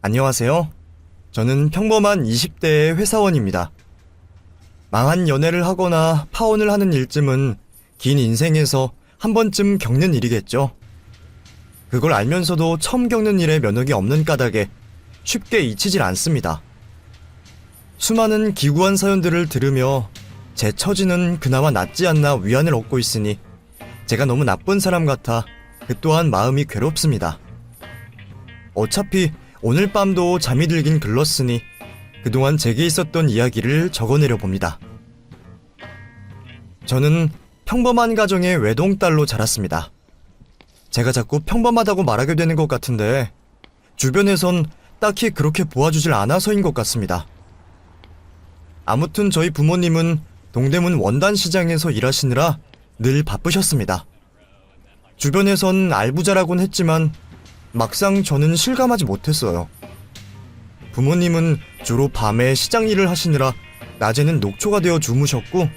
안녕하세요. 저는 평범한 20대의 회사원입니다. 망한 연애를 하거나 파혼을 하는 일쯤은 긴 인생에서 한 번쯤 겪는 일이겠죠. 그걸 알면서도 처음 겪는 일에 면역이 없는 까닭에 쉽게 잊히질 않습니다. 수많은 기구한 사연들을 들으며 제 처지는 그나마 낫지 않나 위안을 얻고 있으니 제가 너무 나쁜 사람 같아 그 또한 마음이 괴롭습니다. 어차피 오늘 밤도 잠이 들긴 글렀으니 그동안 제게 있었던 이야기를 적어내려 봅니다. 저는 평범한 가정의 외동딸로 자랐습니다. 제가 자꾸 평범하다고 말하게 되는 것 같은데 주변에선 딱히 그렇게 보아주질 않아서인 것 같습니다. 아무튼 저희 부모님은 동대문 원단시장에서 일하시느라 늘 바쁘셨습니다. 주변에선 알부자라곤 했지만 막상 저는 실감하지 못했어요. 부모님은 주로 밤에 시장 일을 하시느라 낮에는 녹초가 되어 주무셨고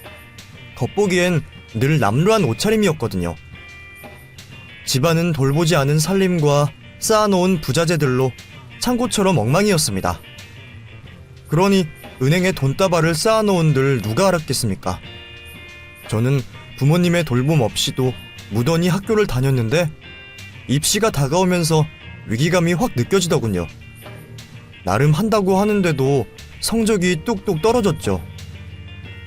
겉보기엔 늘 남루한 옷차림이었거든요. 집안은 돌보지 않은 살림과 쌓아놓은 부자재들로 창고처럼 엉망이었습니다. 그러니 은행에 돈다발을 쌓아놓은들 누가 알았겠습니까? 저는 부모님의 돌봄 없이도 무던히 학교를 다녔는데 입시가 다가오면서 위기감이 확 느껴지더군요. 나름 한다고 하는데도 성적이 뚝뚝 떨어졌죠.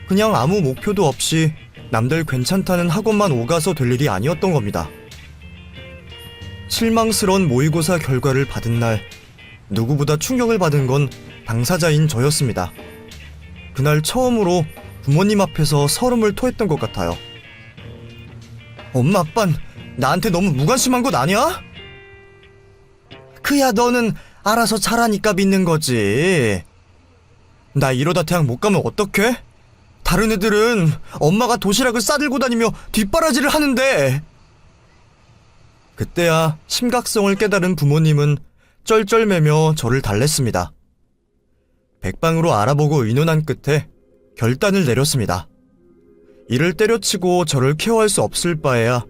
그냥 아무 목표도 없이 남들 괜찮다는 학원만 오가서 될 일이 아니었던 겁니다. 실망스러운 모의고사 결과를 받은 날 누구보다 충격을 받은 건 당사자인 저였습니다. 그날 처음으로 부모님 앞에서 서름을 토했던 것 같아요. 엄마 아빤 나한테 너무 무관심한 것 아니야? 그야 너는 알아서 잘하니까 믿는 거지. 나 이러다 대학 못 가면 어떡해? 다른 애들은 엄마가 도시락을 싸들고 다니며 뒷바라지를 하는데. 그때야 심각성을 깨달은 부모님은 쩔쩔매며 저를 달랬습니다. 백방으로 알아보고 의논한 끝에 결단을 내렸습니다. 이를 때려치고 저를 케어할 수 없을 바에야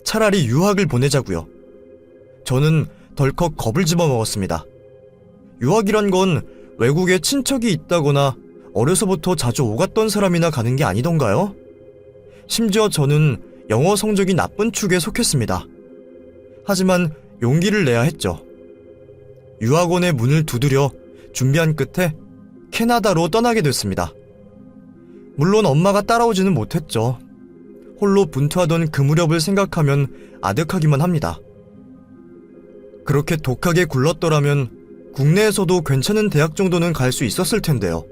차라리 유학을 보내자고요. 저는 덜컥 겁을 집어먹었습니다. 유학이란 건 외국에 친척이 있다거나 어려서부터 자주 오갔던 사람이나 가는 게 아니던가요? 심지어 저는 영어 성적이 나쁜 축에 속했습니다. 하지만 용기를 내야 했죠. 유학원의 문을 두드려 준비한 끝에 캐나다로 떠나게 됐습니다. 물론 엄마가 따라오지는 못했죠. 홀로 분투하던 그 무렵을 생각하면 아득하기만 합니다. 그렇게 독하게 굴렀더라면 국내에서도 괜찮은 대학 정도는 갈 수 있었을 텐데요.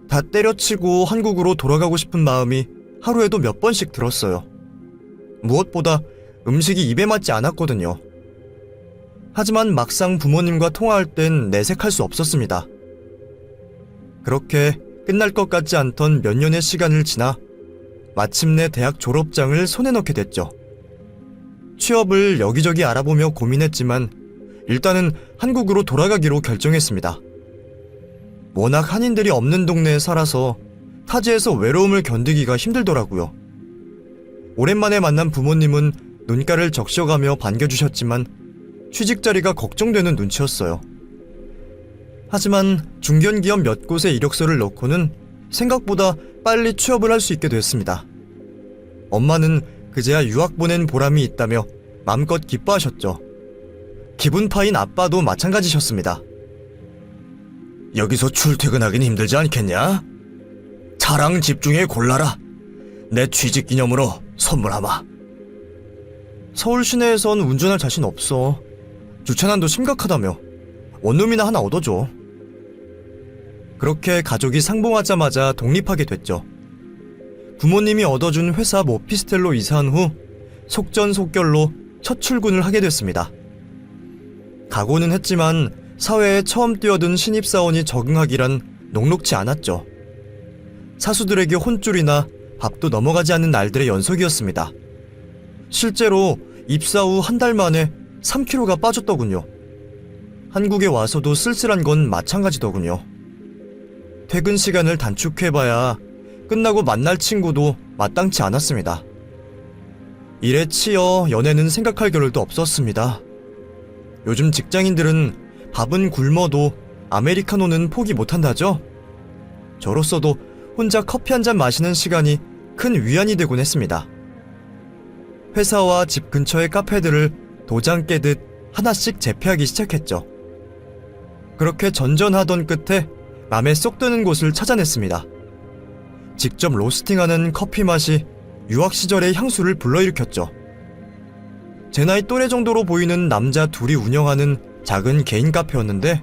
다 때려치고 한국으로 돌아가고 싶은 마음이 하루에도 몇 번씩 들었어요. 무엇보다 음식이 입에 맞지 않았거든요. 하지만 막상 부모님과 통화할 땐 내색할 수 없었습니다. 그렇게 끝날 것 같지 않던 몇 년의 시간을 지나 마침내 대학 졸업장을 손에 넣게 됐죠. 취업을 여기저기 알아보며 고민했지만 일단은 한국으로 돌아가기로 결정했습니다. 워낙 한인들이 없는 동네에 살아서 타지에서 외로움을 견디기가 힘들더라고요. 오랜만에 만난 부모님은 눈가를 적셔가며 반겨주셨지만 취직 자리가 걱정되는 눈치였어요. 하지만 중견기업 몇 곳에 이력서를 넣고는 생각보다 빨리 취업을 할 수 있게 됐습니다. 엄마는 그제야 유학 보낸 보람이 있다며 마음껏 기뻐하셨죠. 기분 파인 아빠도 마찬가지셨습니다. 여기서 출퇴근하긴 힘들지 않겠냐? 차랑 집중해 골라라. 내 취직 기념으로 선물하마. 서울 시내에선 운전할 자신 없어. 주차난도 심각하다며. 원룸이나 하나 얻어줘. 그렇게 가족이 상봉하자마자 독립하게 됐죠. 부모님이 얻어준 회사 모피스텔로 이사한 후 속전속결로 첫 출근을 하게 됐습니다. 각오는 했지만 사회에 처음 뛰어든 신입사원이 적응하기란 녹록지 않았죠. 사수들에게 혼쭐이나 밥도 넘어가지 않는 날들의 연속이었습니다. 실제로 입사 후 한 달 만에 3kg가 빠졌더군요. 한국에 와서도 쓸쓸한 건 마찬가지더군요. 퇴근 시간을 단축해봐야 끝나고 만날 친구도 마땅치 않았습니다. 일에 치여 연애는 생각할 겨를도 없었습니다. 요즘 직장인들은 밥은 굶어도 아메리카노는 포기 못한다죠? 저로서도 혼자 커피 한 잔 마시는 시간이 큰 위안이 되곤 했습니다. 회사와 집 근처의 카페들을 도장 깨듯 하나씩 재패하기 시작했죠. 그렇게 전전하던 끝에 맘에 쏙 드는 곳을 찾아냈습니다. 직접 로스팅하는 커피 맛이 유학 시절의 향수를 불러일으켰죠. 제 나이 또래 정도로 보이는 남자 둘이 운영하는 작은 개인 카페였는데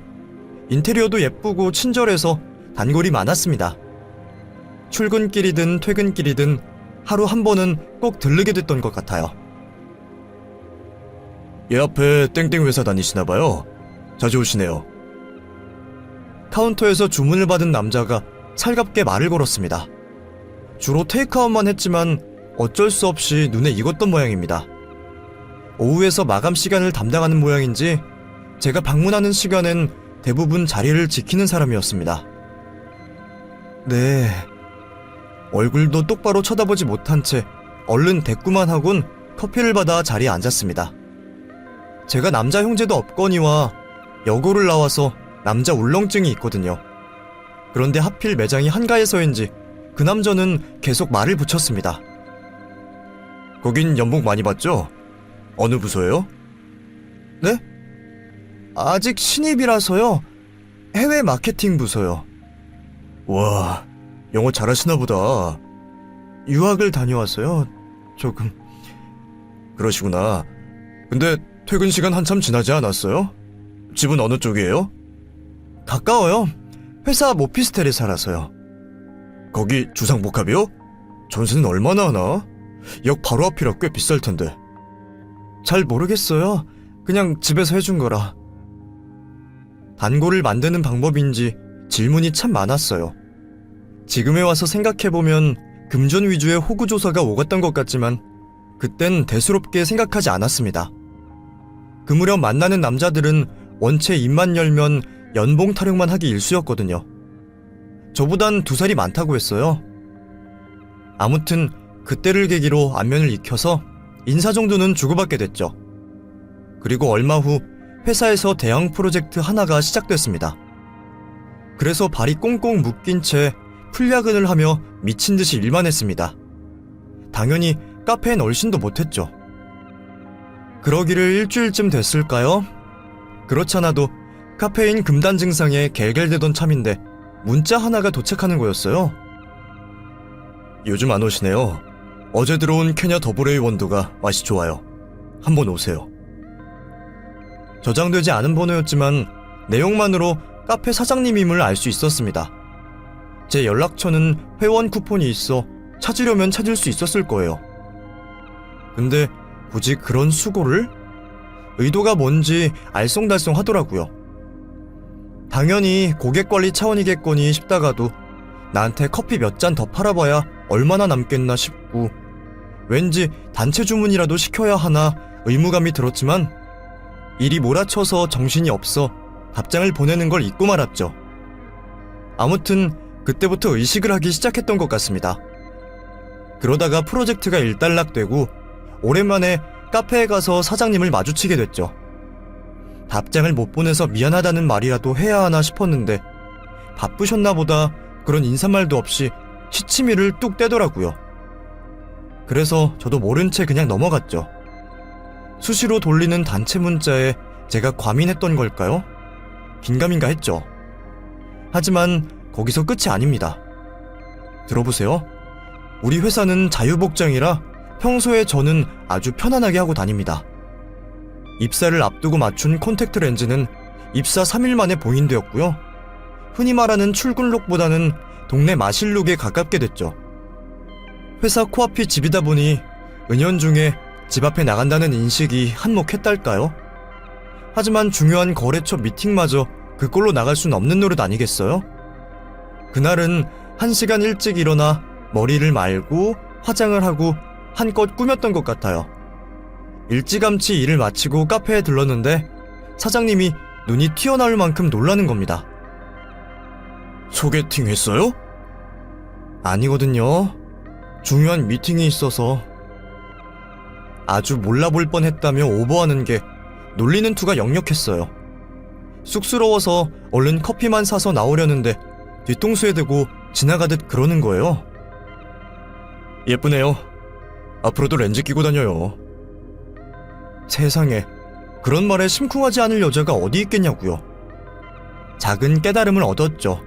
인테리어도 예쁘고 친절해서 단골이 많았습니다. 출근길이든 퇴근길이든 하루 한 번은 꼭 들르게 됐던 것 같아요. 얘 앞에 땡땡 회사 다니시나봐요. 자주 오시네요. 카운터에서 주문을 받은 남자가 살갑게 말을 걸었습니다. 주로 테이크아웃만 했지만 어쩔 수 없이 눈에 익었던 모양입니다. 오후에서 마감 시간을 담당하는 모양인지 제가 방문하는 시간엔 대부분 자리를 지키는 사람이었습니다. 네. 얼굴도 똑바로 쳐다보지 못한 채 얼른 대꾸만 하곤 커피를 받아 자리에 앉았습니다. 제가 남자 형제도 없거니와 여고를 나와서 남자 울렁증이 있거든요. 그런데 하필 매장이 한가해서인지 그 남자는 계속 말을 붙였습니다. 거긴 연봉 많이 받죠? 어느 부서예요? 네? 아직 신입이라서요. 해외 마케팅 부서요. 와, 영어 잘하시나 보다. 유학을 다녀왔어요. 조금. 그러시구나. 근데 퇴근 시간 한참 지나지 않았어요? 집은 어느 쪽이에요? 가까워요. 회사 앞 오피스텔에 살아서요. 거기 주상복합이요? 전세는 얼마나 하나? 역 바로 앞이라 꽤 비쌀 텐데. 잘 모르겠어요. 그냥 집에서 해준 거라. 단골을 만드는 방법인지 질문이 참 많았어요. 지금에 와서 생각해보면 금전 위주의 호구조사가 오갔던 것 같지만 그땐 대수롭게 생각하지 않았습니다. 그 무렵 만나는 남자들은 원체 입만 열면 연봉 타령만 하기 일쑤였거든요. 저보단 2살이 많다고 했어요. 아무튼 그때를 계기로 안면을 익혀서 인사 정도는 주고받게 됐죠. 그리고 얼마 후 회사에서 대형 프로젝트 하나가 시작됐습니다. 그래서 발이 꽁꽁 묶인 채 풀야근을 하며 미친 듯이 일만 했습니다. 당연히 카페엔 얼씬도 못했죠. 그러기를 일주일쯤 됐을까요? 그렇잖아도 카페인 금단 증상에 갤갤대던 참인데 문자 하나가 도착하는 거였어요. 요즘 안 오시네요. 어제 들어온 케냐 더블A 원두가 맛이 좋아요. 한번 오세요. 저장되지 않은 번호였지만 내용만으로 카페 사장님임을 알 수 있었습니다. 제 연락처는 회원 쿠폰이 있어 찾으려면 찾을 수 있었을 거예요. 근데 굳이 그런 수고를? 의도가 뭔지 알쏭달쏭 하더라고요. 당연히 고객관리 차원이겠거니 싶다가도 나한테 커피 몇 잔 더 팔아봐야 얼마나 남겠나 싶고 왠지 단체 주문이라도 시켜야 하나 의무감이 들었지만 일이 몰아쳐서 정신이 없어 답장을 보내는 걸 잊고 말았죠. 아무튼 그때부터 의식을 하기 시작했던 것 같습니다. 그러다가 프로젝트가 일단락되고 오랜만에 카페에 가서 사장님을 마주치게 됐죠. 답장을 못 보내서 미안하다는 말이라도 해야 하나 싶었는데 바쁘셨나 보다 그런 인사말도 없이 시치미를 뚝 떼더라고요. 그래서 저도 모른 채 그냥 넘어갔죠. 수시로 돌리는 단체 문자에 제가 과민했던 걸까요? 긴가민가 했죠. 하지만 거기서 끝이 아닙니다. 들어보세요. 우리 회사는 자유복장이라 평소에 저는 아주 편안하게 하고 다닙니다. 입사를 앞두고 맞춘 콘택트 렌즈는 입사 3일 만에 봉인되었고요. 흔히 말하는 출근룩보다는 동네 마실룩에 가깝게 됐죠. 회사 코앞이 집이다 보니 은연중에 집 앞에 나간다는 인식이 한몫했달까요? 하지만 중요한 거래처 미팅마저 그꼴로 나갈 순 없는 노릇 아니겠어요? 그날은 1시간 일찍 일어나 머리를 말고 화장을 하고 한껏 꾸몄던 것 같아요. 일찌감치 일을 마치고 카페에 들렀는데 사장님이 눈이 튀어나올 만큼 놀라는 겁니다. 소개팅 했어요? 아니거든요. 중요한 미팅이 있어서. 아주 몰라볼 뻔했다며 오버하는 게 놀리는 투가 역력했어요. 쑥스러워서 얼른 커피만 사서 나오려는데 뒤통수에 대고 지나가듯 그러는 거예요. 예쁘네요. 앞으로도 렌즈 끼고 다녀요. 세상에, 그런 말에 심쿵하지 않을 여자가 어디 있겠냐고요. 작은 깨달음을 얻었죠.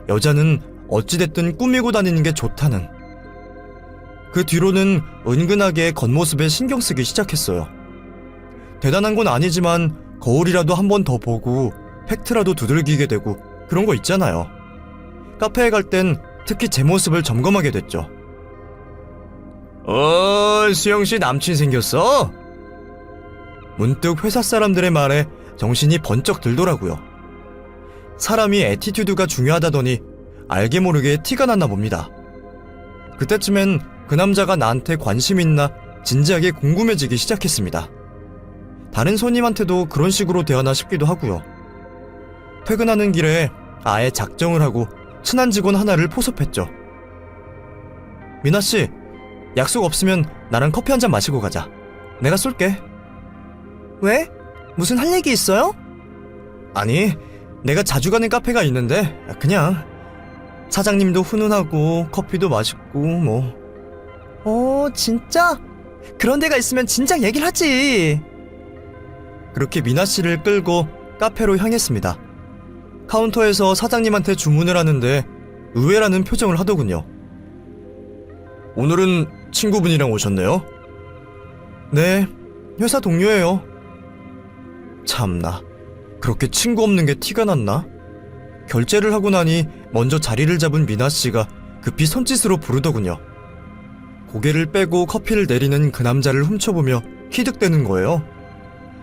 여자는 어찌됐든 꾸미고 다니는 게 좋다는. 그 뒤로는 은근하게 겉모습에 신경 쓰기 시작했어요. 대단한 건 아니지만 거울이라도 한 번 더 보고 팩트라도 두들기게 되고 그런 거 있잖아요. 카페에 갈 땐 특히 제 모습을 점검하게 됐죠. 수영씨 남친 생겼어? 문득 회사 사람들의 말에 정신이 번쩍 들더라고요. 사람이 애티튜드가 중요하다더니 알게 모르게 티가 났나 봅니다. 그때쯤엔 그 남자가 나한테 관심 있나 진지하게 궁금해지기 시작했습니다. 다른 손님한테도 그런 식으로 대하나 싶기도 하고요. 퇴근하는 길에 아예 작정을 하고 친한 직원 하나를 포섭했죠. 미나씨, 약속 없으면 나랑 커피 한잔 마시고 가자. 내가 쏠게. 왜? 무슨 할 얘기 있어요? 아니, 내가 자주 가는 카페가 있는데 그냥 사장님도 훈훈하고 커피도 맛있고 뭐. 진짜? 그런 데가 있으면 진작 얘기를 하지. 그렇게 미나씨를 끌고 카페로 향했습니다. 카운터에서 사장님한테 주문을 하는데 의외라는 표정을 하더군요. 오늘은 친구분이랑 오셨네요? 네, 회사 동료예요. 참나, 그렇게 친구 없는 게 티가 났나? 결제를 하고 나니 먼저 자리를 잡은 미나씨가 급히 손짓으로 부르더군요. 고개를 빼고 커피를 내리는 그 남자를 훔쳐보며 키득대는 거예요.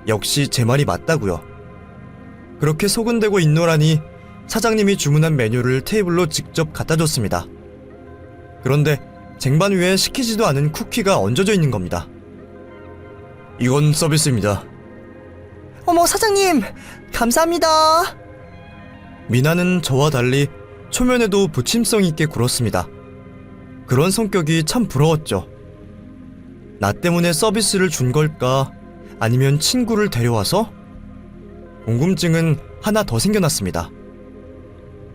역시 제 말이 맞다고요. 그렇게 소근대고 있노라니 사장님이 주문한 메뉴를 테이블로 직접 갖다줬습니다. 그런데 쟁반 위에 시키지도 않은 쿠키가 얹어져 있는 겁니다. 이건 서비스입니다. 어머, 사장님, 감사합니다. 미나는 저와 달리 초면에도 부침성 있게 굴었습니다. 그런 성격이 참 부러웠죠. 나 때문에 서비스를 준 걸까? 아니면 친구를 데려와서? 궁금증은 하나 더 생겨났습니다.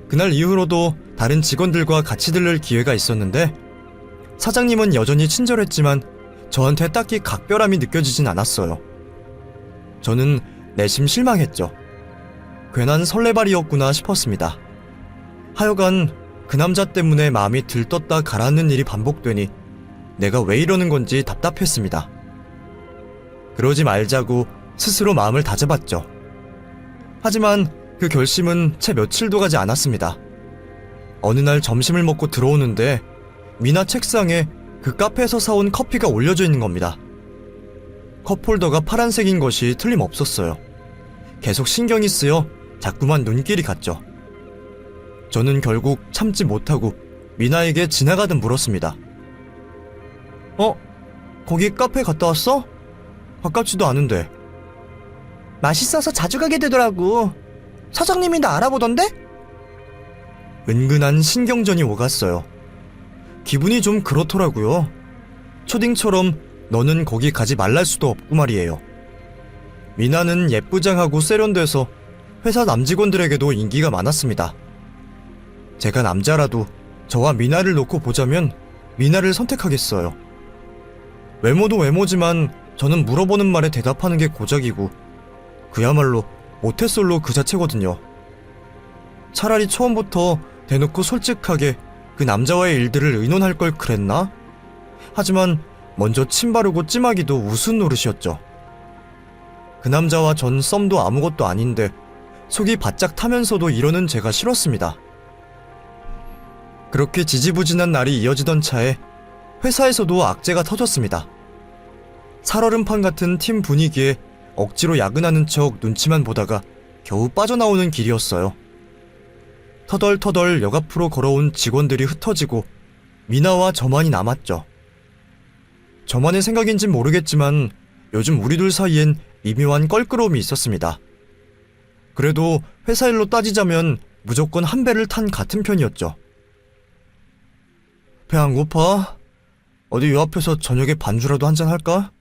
그날 이후로도 다른 직원들과 같이 들를 기회가 있었는데 사장님은 여전히 친절했지만 저한테 딱히 각별함이 느껴지진 않았어요. 저는 내심 실망했죠. 괜한 설레발이었구나 싶었습니다. 하여간 그 남자 때문에 마음이 들떴다 가라앉는 일이 반복되니 내가 왜 이러는 건지 답답했습니다. 그러지 말자고 스스로 마음을 다잡았죠. 하지만 그 결심은 채 며칠도 가지 않았습니다. 어느 날 점심을 먹고 들어오는데 미나 책상에 그 카페에서 사온 커피가 올려져 있는 겁니다. 컵홀더가 파란색인 것이 틀림없었어요. 계속 신경이 쓰여 자꾸만 눈길이 갔죠. 저는 결국 참지 못하고 미나에게 지나가듯 물었습니다. 거기 카페 갔다 왔어? 가깝지도 않은데. 맛있어서 자주 가게 되더라고. 사장님이 나 알아보던데? 은근한 신경전이 오갔어요. 기분이 좀 그렇더라고요. 초딩처럼 너는 거기 가지 말랄 수도 없고 말이에요. 미나는 예쁘장하고 세련돼서 회사 남직원들에게도 인기가 많았습니다. 제가 남자라도 저와 미나를 놓고 보자면 미나를 선택하겠어요. 외모도 외모지만 저는 물어보는 말에 대답하는 게 고작이고 그야말로 모태솔로 그 자체거든요. 차라리 처음부터 대놓고 솔직하게 그 남자와의 일들을 의논할 걸 그랬나? 하지만 먼저 침 바르고 찜하기도 우스운 노릇이었죠. 그 남자와 전 썸도 아무것도 아닌데 속이 바짝 타면서도 이러는 제가 싫었습니다. 그렇게 지지부진한 날이 이어지던 차에 회사에서도 악재가 터졌습니다. 살얼음판 같은 팀 분위기에 억지로 야근하는 척 눈치만 보다가 겨우 빠져나오는 길이었어요. 터덜터덜 역 앞으로 걸어온 직원들이 흩어지고 미나와 저만이 남았죠. 저만의 생각인진 모르겠지만 요즘 우리 둘 사이엔 미묘한 껄끄러움이 있었습니다. 그래도 회사 일로 따지자면 무조건 한 배를 탄 같은 편이었죠. 배 안 고파? 어디 요 앞에서 저녁에 반주라도 한잔 할까?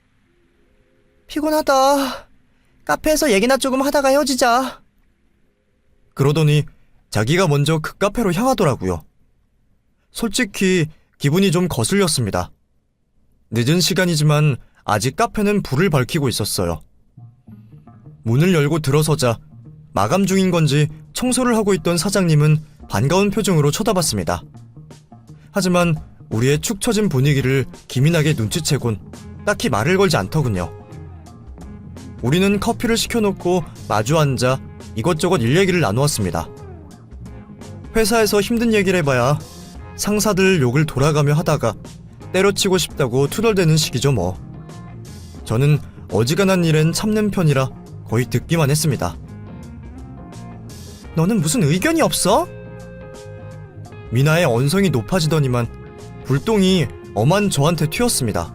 피곤하다. 카페에서 얘기나 조금 하다가 헤어지자. 그러더니 자기가 먼저 그 카페로 향하더라고요. 솔직히 기분이 좀 거슬렸습니다. 늦은 시간이지만 아직 카페는 불을 밝히고 있었어요. 문을 열고 들어서자 마감 중인 건지 청소를 하고 있던 사장님은 반가운 표정으로 쳐다봤습니다. 하지만 우리의 축 처진 분위기를 기민하게 눈치채곤 딱히 말을 걸지 않더군요. 우리는 커피를 시켜놓고 마주 앉아 이것저것 일 얘기를 나누었습니다. 회사에서 힘든 얘기를 해봐야 상사들 욕을 돌아가며 하다가 때려치고 싶다고 투덜대는 시기죠 뭐. 저는 어지간한 일엔 참는 편이라 거의 듣기만 했습니다. 너는 무슨 의견이 없어? 미나의 언성이 높아지더니만 불똥이 엄한 저한테 튀었습니다.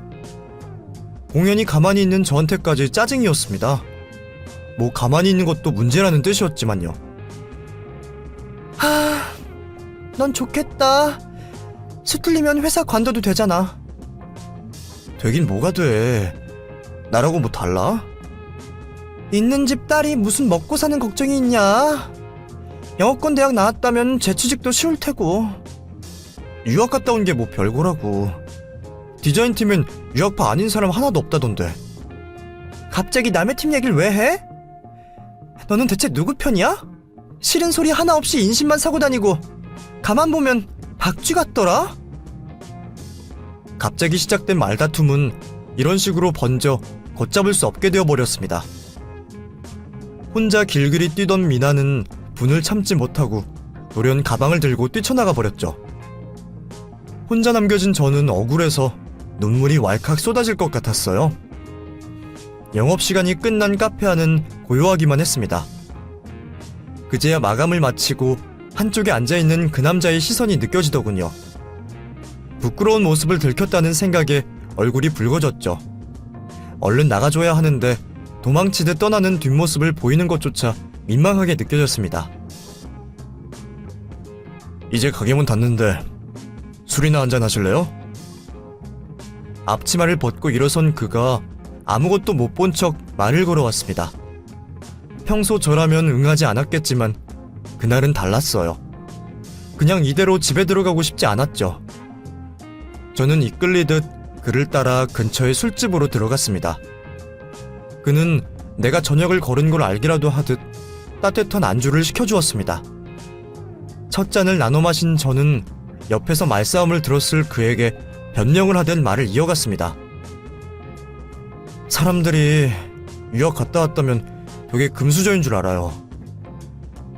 공연히 가만히 있는 저한테까지 짜증이었습니다. 뭐 가만히 있는 것도 문제라는 뜻이었지만요. 넌 좋겠다. 수틀리면 회사 관둬도 되잖아. 되긴 뭐가 돼. 나라고 뭐 달라? 있는 집 딸이 무슨 먹고 사는 걱정이 있냐. 영어권 대학 나왔다면 재취직도 쉬울 테고. 유학 갔다 온 게 뭐 별거라고. 디자인팀엔 유학파 아닌 사람 하나도 없다던데. 갑자기 남의 팀 얘기를 왜 해? 너는 대체 누구 편이야? 싫은 소리 하나 없이 인심만 사고 다니고 가만 보면 박쥐 같더라? 갑자기 시작된 말다툼은 이런 식으로 번져 걷잡을 수 없게 되어버렸습니다. 혼자 길길이 뛰던 미나는 분을 참지 못하고 돌연 가방을 들고 뛰쳐나가 버렸죠. 혼자 남겨진 저는 억울해서 눈물이 왈칵 쏟아질 것 같았어요. 영업시간이 끝난 카페 안은 고요하기만 했습니다. 그제야 마감을 마치고 한쪽에 앉아있는 그 남자의 시선이 느껴지더군요. 부끄러운 모습을 들켰다는 생각에 얼굴이 붉어졌죠. 얼른 나가줘야 하는데 도망치듯 떠나는 뒷모습을 보이는 것조차 민망하게 느껴졌습니다. 이제 가게문 닫는데 술이나 한잔 하실래요? 앞치마를 벗고 일어선 그가 아무것도 못 본 척 말을 걸어왔습니다. 평소 저라면 응하지 않았겠지만 그날은 달랐어요. 그냥 이대로 집에 들어가고 싶지 않았죠. 저는 이끌리듯 그를 따라 근처의 술집으로 들어갔습니다. 그는 내가 저녁을 거른 걸 알기라도 하듯 따뜻한 안주를 시켜주었습니다. 첫 잔을 나눠 마신 저는 옆에서 말싸움을 들었을 그에게 변명을 하듯 말을 이어갔습니다. 사람들이 유학 갔다 왔다면 되게 금수저인 줄 알아요.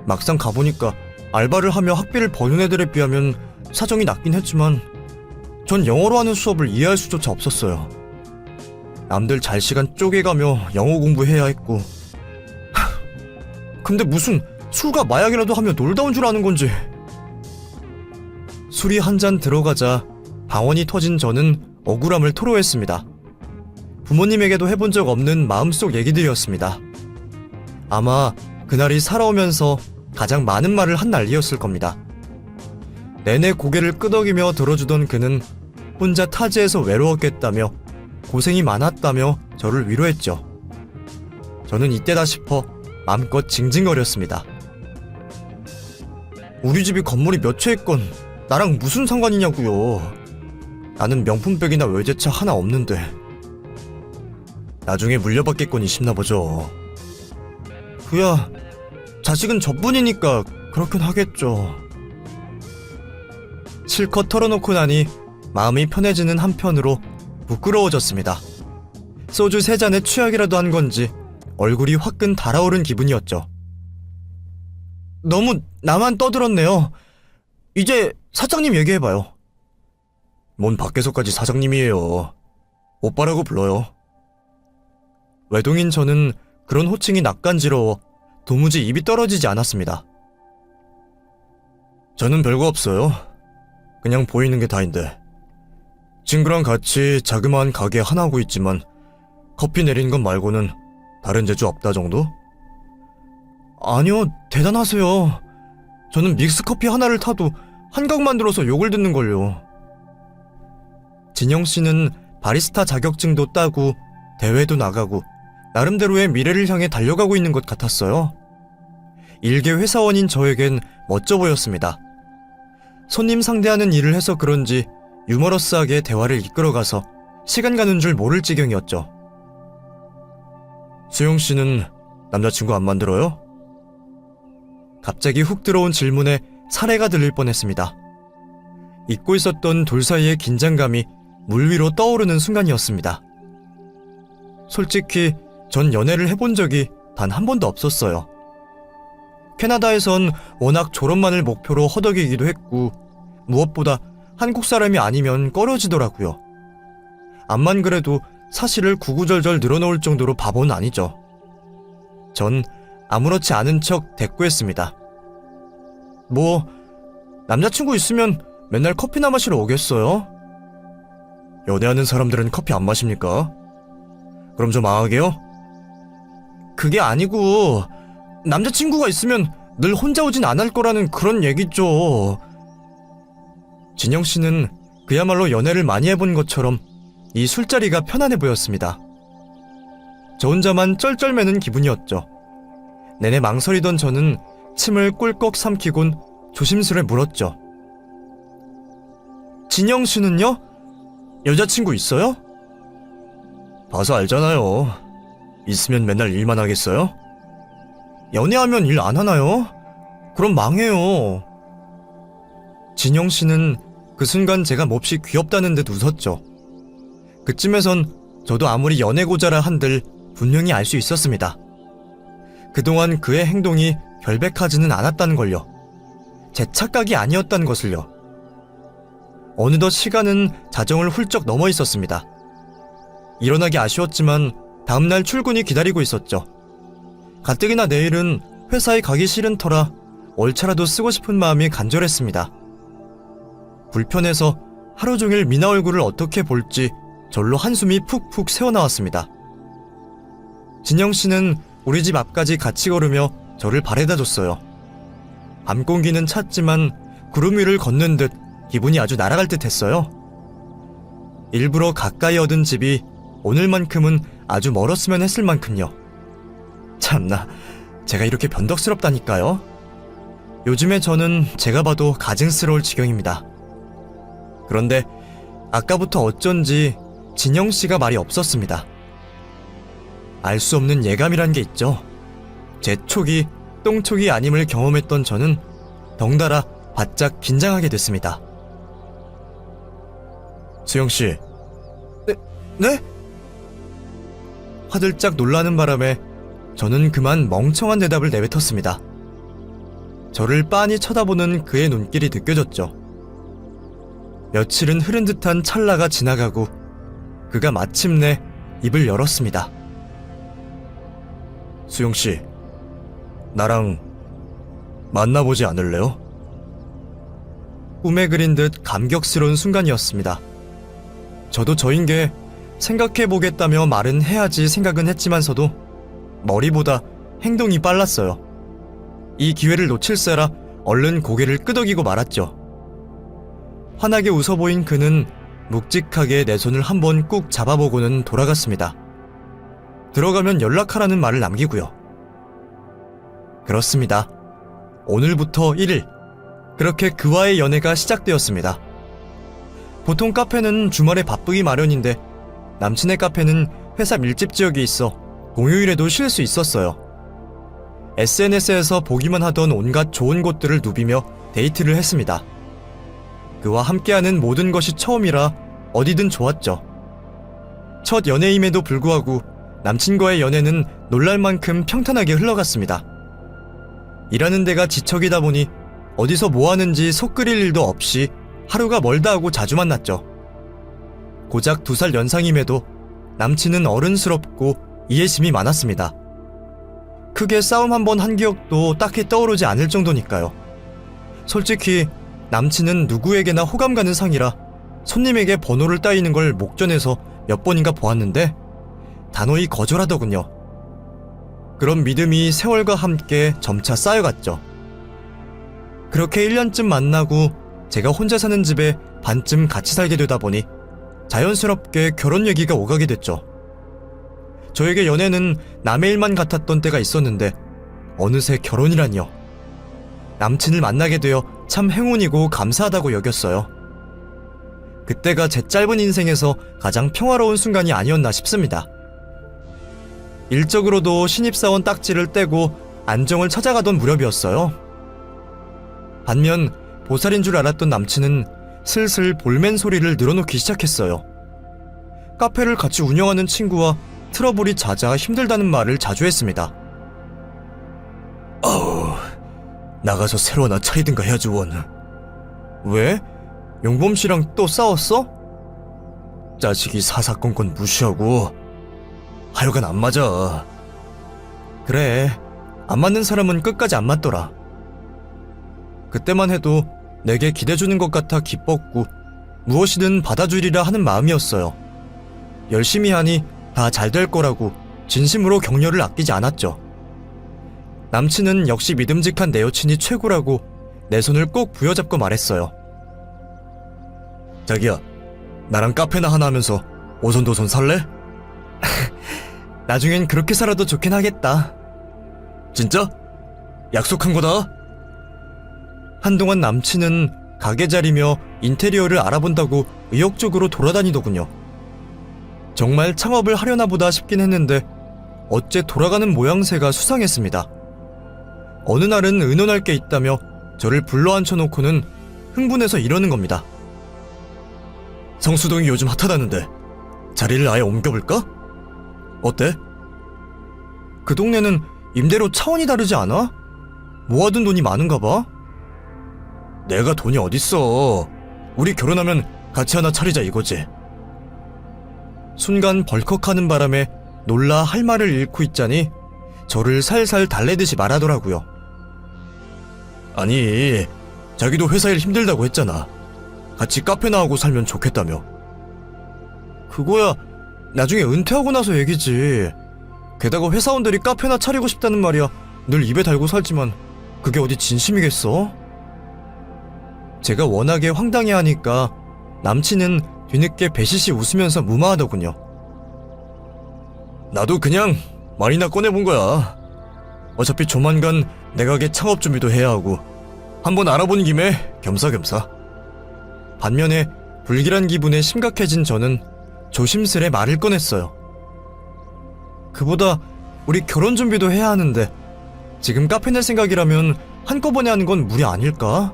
막상 가보니까 알바를 하며 학비를 버는 애들에 비하면 사정이 낮긴 했지만 전 영어로 하는 수업을 이해할 수조차 없었어요. 남들 잘 시간 쪼개가며 영어 공부해야 했고 근데 무슨 술과 마약이라도 하며 놀다 온 줄 아는 건지. 술이 한 잔 들어가자 방언이 터진 저는 억울함을 토로했습니다. 부모님에게도 해본 적 없는 마음속 얘기들이었습니다. 아마 그날이 살아오면서 가장 많은 말을 한 날이었을 겁니다. 내내 고개를 끄덕이며 들어주던 그는 혼자 타지에서 외로웠겠다며 고생이 많았다며 저를 위로했죠. 저는 이때다 싶어 맘껏 징징거렸습니다. 우리 집이 건물이 몇 채있건 나랑 무슨 상관이냐고요. 나는 명품백이나 외제차 하나 없는데. 나중에 물려받겠거니 싶나 보죠. 그야 자식은 저뿐이니까 그렇긴 하겠죠. 실컷 털어놓고 나니 마음이 편해지는 한편으로 부끄러워졌습니다. 소주 3잔에 취하기라도 한 건지 얼굴이 화끈 달아오른 기분이었죠. 너무 나만 떠들었네요. 이제 사장님 얘기해봐요. 뭔 밖에서까지 사장님이에요. 오빠라고 불러요. 외동인 저는 그런 호칭이 낯간지러워 도무지 입이 떨어지지 않았습니다. 저는 별거 없어요. 그냥 보이는 게 다인데. 친구랑 같이 자그마한 가게 하나 하고 있지만 커피 내린 것 말고는 다른 재주 없다 정도? 아니요, 대단하세요. 저는 믹스커피 하나를 타도 한강 만들어서 욕을 듣는걸요. 진영씨는 바리스타 자격증도 따고 대회도 나가고 나름대로의 미래를 향해 달려가고 있는 것 같았어요. 일개 회사원인 저에겐 멋져 보였습니다. 손님 상대하는 일을 해서 그런지 유머러스하게 대화를 이끌어가서 시간 가는 줄 모를 지경이었죠. 수영 씨는 남자친구 안 만들어요? 갑자기 훅 들어온 질문에 사례가 들릴 뻔했습니다. 잊고 있었던 둘 사이의 긴장감이 물 위로 떠오르는 순간이었습니다. 솔직히 전 연애를 해본 적이 단 한 번도 없었어요. 캐나다에선 워낙 졸업만을 목표로 허덕이기도 했고 무엇보다 한국 사람이 아니면 꺼려지더라고요. 암만 그래도 사실을 구구절절 늘어놓을 정도로 바보는 아니죠. 전 아무렇지 않은 척 대꾸했습니다. 뭐 남자친구 있으면 맨날 커피나 마시러 오겠어요? 연애하는 사람들은 커피 안 마십니까? 그럼 좀 망하게요? 그게 아니고 남자친구가 있으면 늘 혼자 오진 않을 거라는 그런 얘기죠. 진영씨는 그야말로 연애를 많이 해본 것처럼 이 술자리가 편안해 보였습니다. 저 혼자만 쩔쩔매는 기분이었죠. 내내 망설이던 저는 침을 꿀꺽 삼키곤 조심스레 물었죠. 진영씨는요? 여자친구 있어요? 봐서 알잖아요. 있으면 맨날 일만 하겠어요? 연애하면 일 안 하나요? 그럼 망해요. 진영씨는 그 순간 제가 몹시 귀엽다는 듯 웃었죠. 그쯤에선 저도 아무리 연애고자라 한들 분명히 알 수 있었습니다. 그동안 그의 행동이 결백하지는 않았다는 걸요. 제 착각이 아니었다는 것을요. 어느덧 시간은 자정을 훌쩍 넘어 있었습니다. 일어나기 아쉬웠지만 다음날 출근이 기다리고 있었죠. 가뜩이나 내일은 회사에 가기 싫은 터라 월차라도 쓰고 싶은 마음이 간절했습니다. 불편해서 하루 종일 미나 얼굴을 어떻게 볼지 절로 한숨이 푹푹 새어나왔습니다. 진영씨는 우리 집 앞까지 같이 걸으며 저를 바래다줬어요. 밤 공기는 찼지만 구름 위를 걷는 듯 기분이 아주 날아갈 듯 했어요. 일부러 가까이 얻은 집이 오늘만큼은 아주 멀었으면 했을 만큼요. 참나, 제가 이렇게 변덕스럽다니까요. 요즘에 저는 제가 봐도 가증스러울 지경입니다. 그런데 아까부터 어쩐지 진영씨가 말이 없었습니다. 알 수 없는 예감이란 게 있죠. 제 촉이 똥촉이 아님을 경험했던 저는 덩달아 바짝 긴장하게 됐습니다. 수영씨. 네? 화들짝 놀라는 바람에 저는 그만 멍청한 대답을 내뱉었습니다. 저를 빤히 쳐다보는 그의 눈길이 느껴졌죠. 며칠은 흐른 듯한 찰나가 지나가고 그가 마침내 입을 열었습니다. 수영씨, 나랑 만나보지 않을래요? 꿈에 그린 듯 감격스러운 순간이었습니다. 저도 저인 게 생각해보겠다며 말은 해야지 생각은 했지만서도 머리보다 행동이 빨랐어요. 이 기회를 놓칠세라 얼른 고개를 끄덕이고 말았죠. 환하게 웃어 보인 그는 묵직하게 내 손을 한번 꾹 잡아보고는 돌아갔습니다. 들어가면 연락하라는 말을 남기고요. 그렇습니다. 오늘부터 1일, 그렇게 그와의 연애가 시작되었습니다. 보통 카페는 주말에 바쁘기 마련인데 남친의 카페는 회사 밀집 지역에 있어 공휴일에도 쉴 수 있었어요. SNS에서 보기만 하던 온갖 좋은 곳들을 누비며 데이트를 했습니다. 그와 함께하는 모든 것이 처음이라 어디든 좋았죠. 첫 연애임에도 불구하고 남친과의 연애는 놀랄 만큼 평탄하게 흘러갔습니다. 일하는 데가 지척이다 보니 어디서 뭐 하는지 속 끓일 일도 없이 하루가 멀다 하고 자주 만났죠. 고작 2살 연상임에도 남친은 어른스럽고 이해심이 많았습니다. 크게 싸움 한번 한 기억도 딱히 떠오르지 않을 정도니까요. 솔직히 남친은 누구에게나 호감 가는 상이라 손님에게 번호를 따이는 걸 목전에서 몇 번인가 보았는데 단호히 거절하더군요. 그런 믿음이 세월과 함께 점차 쌓여갔죠. 그렇게 1년쯤 만나고 제가 혼자 사는 집에 반쯤 같이 살게 되다 보니 자연스럽게 결혼 얘기가 오가게 됐죠. 저에게 연애는 남의 일만 같았던 때가 있었는데 어느새 결혼이라니요. 남친을 만나게 되어 참 행운이고 감사하다고 여겼어요. 그때가 제 짧은 인생에서 가장 평화로운 순간이 아니었나 싶습니다. 일적으로도 신입사원 딱지를 떼고 안정을 찾아가던 무렵이었어요. 반면 보살인 줄 알았던 남친은 슬슬 볼멘 소리를 늘어놓기 시작했어요. 카페를 같이 운영하는 친구와 트러블이 잦아 힘들다는 말을 자주 했습니다. 나가서 새로 하나 차리든가 해야지 원. 왜? 용범씨랑 또 싸웠어? 자식이 사사건건 무시하고. 하여간 안 맞아. 그래, 안 맞는 사람은 끝까지 안 맞더라. 그때만 해도 내게 기대주는 것 같아 기뻤고 무엇이든 받아주리라 하는 마음이었어요. 열심히 하니 다 잘 될 거라고 진심으로 격려를 아끼지 않았죠. 남친은 역시 믿음직한 내 여친이 최고라고 내 손을 꼭 부여잡고 말했어요. 자기야, 나랑 카페나 하나 하면서 오손도손 살래? 나중엔 그렇게 살아도 좋긴 하겠다. 진짜? 약속한 거다? 한동안 남친은 가게 자리며 인테리어를 알아본다고 의욕적으로 돌아다니더군요. 정말 창업을 하려나 보다 싶긴 했는데 어째 돌아가는 모양새가 수상했습니다. 어느 날은 의논할 게 있다며 저를 불러 앉혀놓고는 흥분해서 이러는 겁니다. 성수동이 요즘 핫하다는데 자리를 아예 옮겨볼까? 어때? 그 동네는 임대료 차원이 다르지 않아? 모아둔 돈이 많은가 봐? 내가 돈이 어딨어. 우리 결혼하면 같이 하나 차리자 이거지. 순간 벌컥하는 바람에 놀라 할 말을 잃고 있자니 저를 살살 달래듯이 말하더라고요. 아니, 자기도 회사 일 힘들다고 했잖아. 같이 카페나 하고 살면 좋겠다며. 그거야 나중에 은퇴하고 나서 얘기지. 게다가 회사원들이 카페나 차리고 싶다는 말이야 늘 입에 달고 살지만 그게 어디 진심이겠어? 제가 워낙에 황당해하니까 남친은 뒤늦게 배시시 웃으면서 무마하더군요. 나도 그냥 말이나 꺼내본 거야. 어차피 조만간 내 가게 창업 준비도 해야 하고 한번 알아본 김에 겸사겸사. 반면에 불길한 기분에 심각해진 저는 조심스레 말을 꺼냈어요. 그보다 우리 결혼 준비도 해야 하는데 지금 카페 낼 생각이라면 한꺼번에 하는 건 무리 아닐까?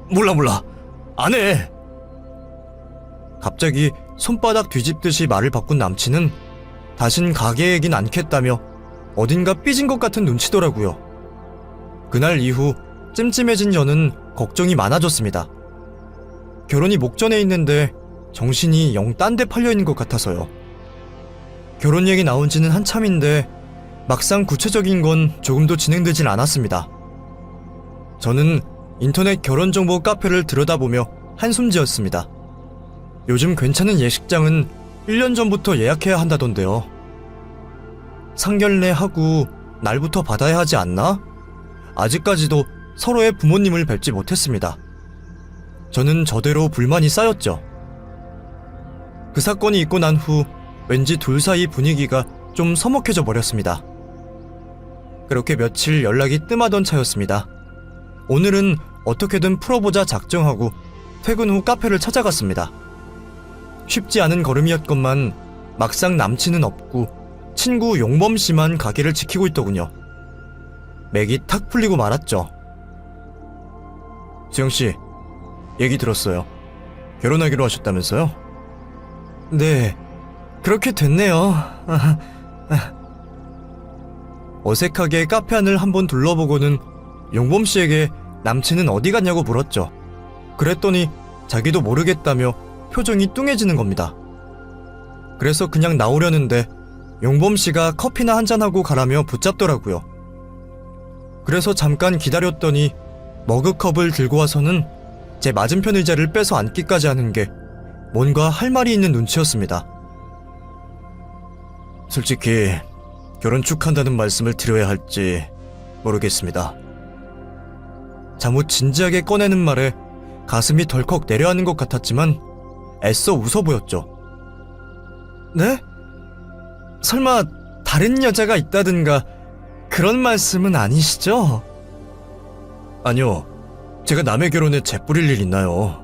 몰라. 안 해. 갑자기 손바닥 뒤집듯이 말을 바꾼 남친은 다신 가게에 얘긴 않겠다며 어딘가 삐진 것 같은 눈치더라고요. 그날 이후 찜찜해진 저는 걱정이 많아졌습니다. 결혼이 목전에 있는데 정신이 영 딴 데 팔려있는 것 같아서요. 결혼 얘기 나온 지는 한참인데 막상 구체적인 건 조금도 진행되진 않았습니다. 저는 인터넷 결혼정보 카페를 들여다보며 한숨 지었습니다. 요즘 괜찮은 예식장은 1년 전부터 예약해야 한다던데요. 상견례 하고 날부터 받아야 하지 않나? 아직까지도 서로의 부모님을 뵙지 못했습니다. 저는 저대로 불만이 쌓였죠. 그 사건이 있고 난 후 왠지 둘 사이 분위기가 좀 서먹해져 버렸습니다. 그렇게 며칠 연락이 뜸하던 차였습니다. 오늘은 어떻게든 풀어보자 작정하고 퇴근 후 카페를 찾아갔습니다. 쉽지 않은 걸음이었건만 막상 남친은 없고 친구 용범씨만 가게를 지키고 있더군요. 맥이 탁 풀리고 말았죠. 수영씨, 얘기 들었어요. 결혼하기로 하셨다면서요? 네, 그렇게 됐네요. 어색하게 카페 안을 한번 둘러보고는 용범씨에게 남친은 어디 갔냐고 물었죠. 그랬더니 자기도 모르겠다며 표정이 뚱해지는 겁니다. 그래서 그냥 나오려는데 용범씨가 커피나 한잔하고 가라며 붙잡더라고요. 그래서 잠깐 기다렸더니 머그컵을 들고 와서는 제 맞은편 의자를 빼서 앉기까지 하는 게 뭔가 할 말이 있는 눈치였습니다. 솔직히 결혼 축하한다는 말씀을 드려야 할지 모르겠습니다. 잠옷 진지하게 꺼내는 말에 가슴이 덜컥 내려앉는 것 같았지만 애써 웃어 보였죠. 네? 설마 다른 여자가 있다든가 그런 말씀은 아니시죠? 아니요. 제가 남의 결혼에 재뿌릴 일 있나요?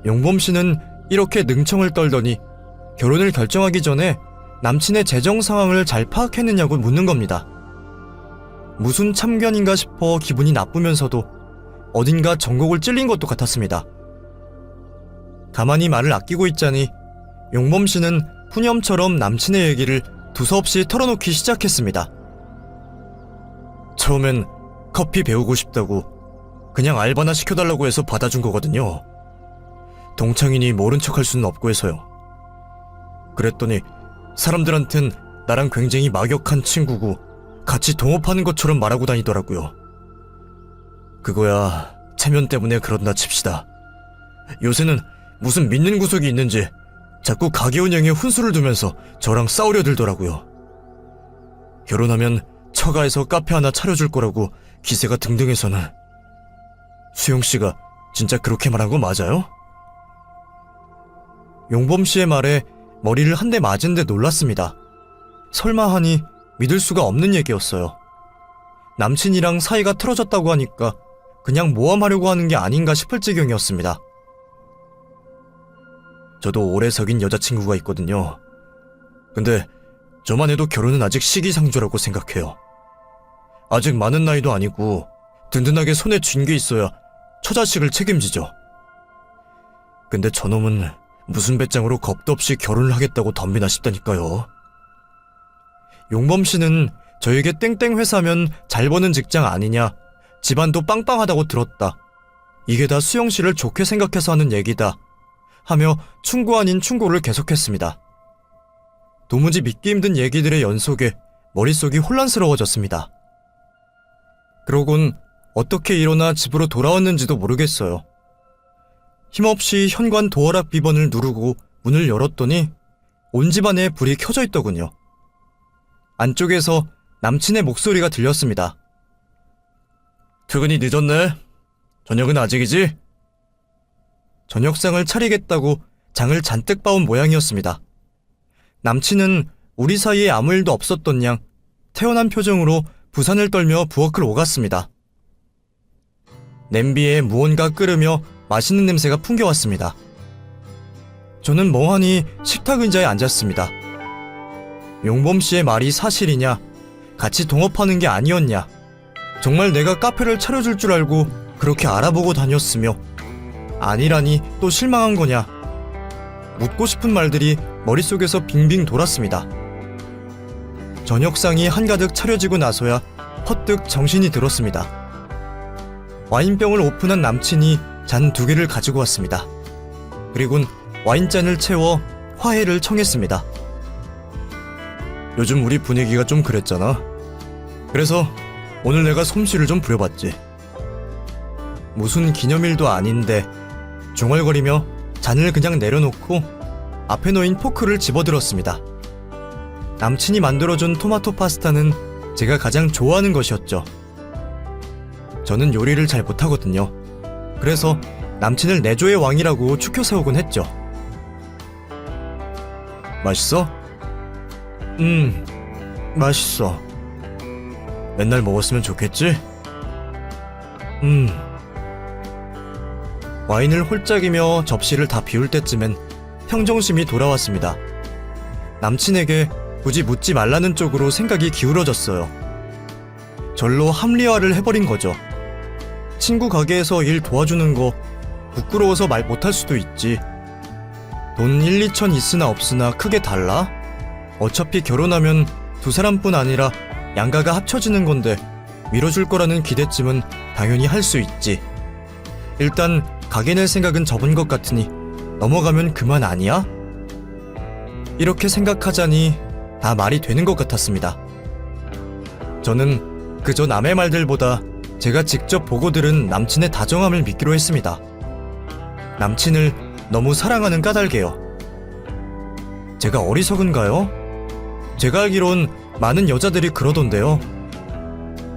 용범 씨는 이렇게 능청을 떨더니 결혼을 결정하기 전에 남친의 재정 상황을 잘 파악했느냐고 묻는 겁니다. 무슨 참견인가 싶어 기분이 나쁘면서도 어딘가 전곡을 찔린 것도 같았습니다. 가만히 말을 아끼고 있자니 용범 씨는 푸념처럼 남친의 얘기를 두서없이 털어놓기 시작했습니다. 처음엔 커피 배우고 싶다고 그냥 알바나 시켜달라고 해서 받아준 거거든요. 동창이니 모른 척할 수는 없고 해서요. 그랬더니 사람들한텐 나랑 굉장히 막역한 친구고 같이 동업하는 것처럼 말하고 다니더라고요. 그거야 체면 때문에 그런다 칩시다. 요새는 무슨 믿는 구석이 있는지 자꾸 가게 운영에 훈수를 두면서 저랑 싸우려 들더라고요. 결혼하면 처가에서 카페 하나 차려줄 거라고 기세가 등등해서는. 수영씨가 진짜 그렇게 말한 거 맞아요? 용범씨의 말에 머리를 한 대 맞은 데 놀랐습니다. 설마 하니 믿을 수가 없는 얘기였어요. 남친이랑 사이가 틀어졌다고 하니까 그냥 모함하려고 하는 게 아닌가 싶을 지경이었습니다. 저도 오래 사귄 여자친구가 있거든요. 근데 저만 해도 결혼은 아직 시기상조라고 생각해요. 아직 많은 나이도 아니고 든든하게 손에 쥔 게 있어야 처자식을 책임지죠. 근데 저놈은 무슨 배짱으로 겁도 없이 결혼을 하겠다고 덤비나 싶다니까요. 용범 씨는 저에게 땡땡 회사면 잘 버는 직장 아니냐, 집안도 빵빵하다고 들었다, 이게 다 수영 씨를 좋게 생각해서 하는 얘기다 하며 충고 아닌 충고를 계속했습니다. 도무지 믿기 힘든 얘기들의 연속에 머릿속이 혼란스러워졌습니다. 그러곤 어떻게 일어나 집으로 돌아왔는지도 모르겠어요. 힘없이 현관 도어락 비번을 누르고 문을 열었더니 온 집안에 불이 켜져 있더군요. 안쪽에서 남친의 목소리가 들렸습니다. 퇴근이 늦었네. 저녁은 아직이지? 저녁상을 차리겠다고 장을 잔뜩 봐온 모양이었습니다. 남친은 우리 사이에 아무 일도 없었던 양 태연한 표정으로 부산을 떨며 부엌을 오갔습니다. 냄비에 무언가 끓으며 맛있는 냄새가 풍겨왔습니다. 저는 멍하니 식탁 의자에 앉았습니다. 용범 씨의 말이 사실이냐, 같이 동업하는 게 아니었냐, 정말 내가 카페를 차려줄 줄 알고 그렇게 알아보고 다녔으며 아니라니 또 실망한 거냐, 묻고 싶은 말들이 머릿속에서 빙빙 돌았습니다. 저녁상이 한가득 차려지고 나서야 퍼뜩 정신이 들었습니다. 와인병을 오픈한 남친이 잔 2개를 가지고 왔습니다. 그리곤 와인잔을 채워 화해를 청했습니다. 요즘 우리 분위기가 좀 그랬잖아. 그래서 오늘 내가 솜씨를 좀 부려봤지. 무슨 기념일도 아닌데 중얼거리며 잔을 그냥 내려놓고 앞에 놓인 포크를 집어들었습니다. 남친이 만들어준 토마토 파스타는 제가 가장 좋아하는 것이었죠. 저는 요리를 잘 못하거든요. 그래서 남친을 내조의 왕이라고 추켜 세우곤 했죠. 맛있어? 맛있어. 맨날 먹었으면 좋겠지? 와인을 홀짝이며 접시를 다 비울 때쯤엔 평정심이 돌아왔습니다. 남친에게 굳이 묻지 말라는 쪽으로 생각이 기울어졌어요. 절로 합리화를 해버린 거죠. 친구 가게에서 일 도와주는 거 부끄러워서 말 못할 수도 있지. 돈 1, 2천 있으나 없으나 크게 달라? 어차피 결혼하면 두 사람뿐 아니라 양가가 합쳐지는 건데 밀어줄 거라는 기대쯤은 당연히 할 수 있지. 일단 가게 낼 생각은 접은 것 같으니 넘어가면 그만 아니야? 이렇게 생각하자니 다 말이 되는 것 같았습니다. 저는 그저 남의 말들보다 제가 직접 보고 들은 남친의 다정함을 믿기로 했습니다. 남친을 너무 사랑하는 까닭에요. 제가 어리석은가요? 제가 알기론 많은 여자들이 그러던데요.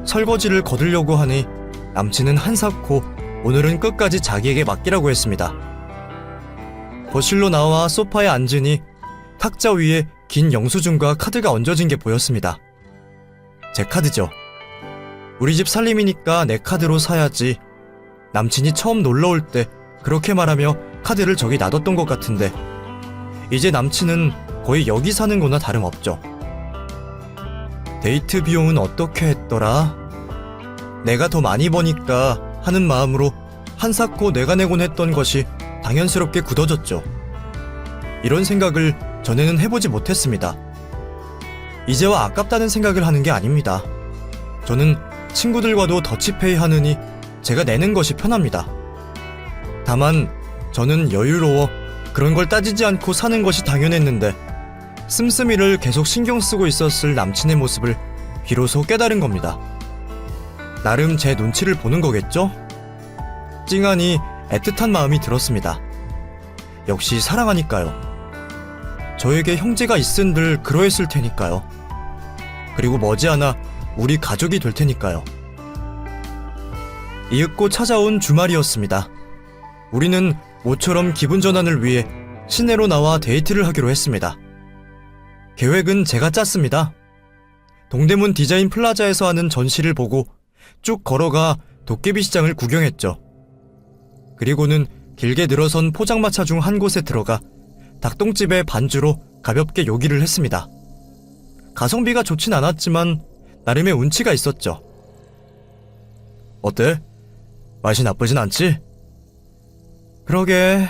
설거지를 거들려고 하니 남친은 한사코 오늘은 끝까지 자기에게 맡기라고 했습니다. 거실로 나와 소파에 앉으니 탁자 위에 긴 영수증과 카드가 얹어진 게 보였습니다. 제 카드죠. 우리 집 살림이니까 내 카드로 사야지. 남친이 처음 놀러 올 때 그렇게 말하며 카드를 저기 놔뒀던 것 같은데 이제 남친은 거의 여기 사는 거나 다름없죠. 데이트 비용은 어떻게 했더라? 내가 더 많이 버니까 하는 마음으로 한사코 내가 내곤 했던 것이 당연스럽게 굳어졌죠. 이런 생각을 전에는 해보지 못했습니다. 이제와 아깝다는 생각을 하는 게 아닙니다. 저는 친구들과도 더치페이 하느니 제가 내는 것이 편합니다. 다만 저는 여유로워 그런 걸 따지지 않고 사는 것이 당연했는데 씀씀이를 계속 신경 쓰고 있었을 남친의 모습을 비로소 깨달은 겁니다. 나름 제 눈치를 보는 거겠죠? 찡하니 애틋한 마음이 들었습니다. 역시 사랑하니까요. 저에게 형제가 있은들 그러했을 테니까요. 그리고 머지않아 우리 가족이 될 테니까요. 이윽고 찾아온 주말이었습니다. 우리는 모처럼 기분 전환을 위해 시내로 나와 데이트를 하기로 했습니다. 계획은 제가 짰습니다. 동대문 디자인 플라자에서 하는 전시를 보고 쭉 걸어가 도깨비 시장을 구경했죠. 그리고는 길게 늘어선 포장마차 중 한 곳에 들어가 닭똥집에 반주로 가볍게 요기를 했습니다. 가성비가 좋진 않았지만 나름의 운치가 있었죠. 어때? 맛이 나쁘진 않지? 그러게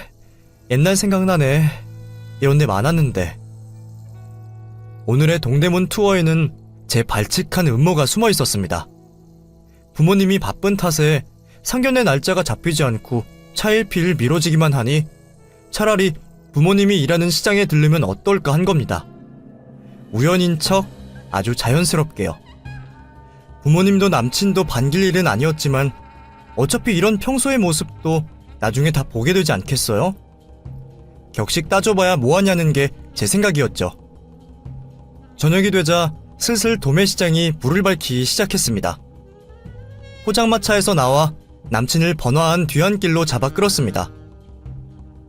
옛날 생각나네. 이런 데 많았는데. 오늘의 동대문 투어에는 제 발칙한 음모가 숨어 있었습니다. 부모님이 바쁜 탓에 상견례 날짜가 잡히지 않고 차일피일 미뤄지기만 하니 차라리 부모님이 일하는 시장에 들르면 어떨까 한 겁니다. 우연인 척 아주 자연스럽게요. 부모님도 남친도 반길 일은 아니었지만 어차피 이런 평소의 모습도 나중에 다 보게 되지 않겠어요? 격식 따져봐야 뭐하냐는 게 제 생각이었죠. 저녁이 되자 슬슬 도매시장이 불을 밝히기 시작했습니다. 포장마차에서 나와 남친을 번화한 뒤안길로 잡아 끌었습니다.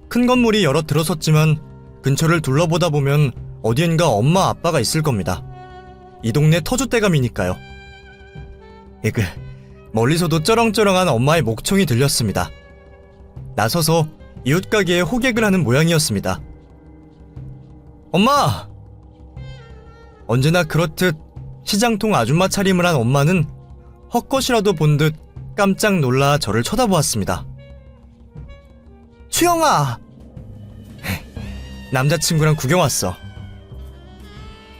큰 건물이 여러 들어섰지만 근처를 둘러보다 보면 어디엔가 엄마 아빠가 있을 겁니다. 이 동네 터줏대감이니까요. 에그, 멀리서도 쩌렁쩌렁한 엄마의 목청이 들렸습니다. 나서서 이웃가게에 호객을 하는 모양이었습니다. 엄마! 언제나 그렇듯 시장통 아줌마 차림을 한 엄마는 헛것이라도 본 듯 깜짝 놀라 저를 쳐다보았습니다. 수영아! 남자친구랑 구경 왔어.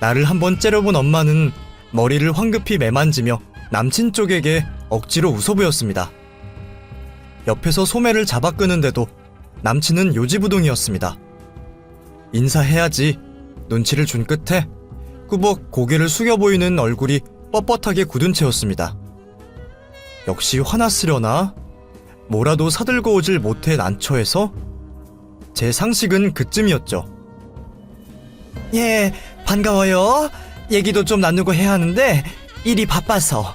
나를 한번 째려본 엄마는 머리를 황급히 매만지며 남친 쪽에게 억지로 웃어 보였습니다. 옆에서 소매를 잡아 끄는데도 남친은 요지부동이었습니다. 인사해야지 눈치를 준 끝에 꾸벅 고개를 숙여 보이는 얼굴이 뻣뻣하게 굳은 채였습니다. 역시 화났으려나? 뭐라도 사들고 오질 못해 난처해서? 제 상식은 그쯤이었죠. 예, 반가워요. 얘기도 좀 나누고 해야 하는데 일이 바빠서.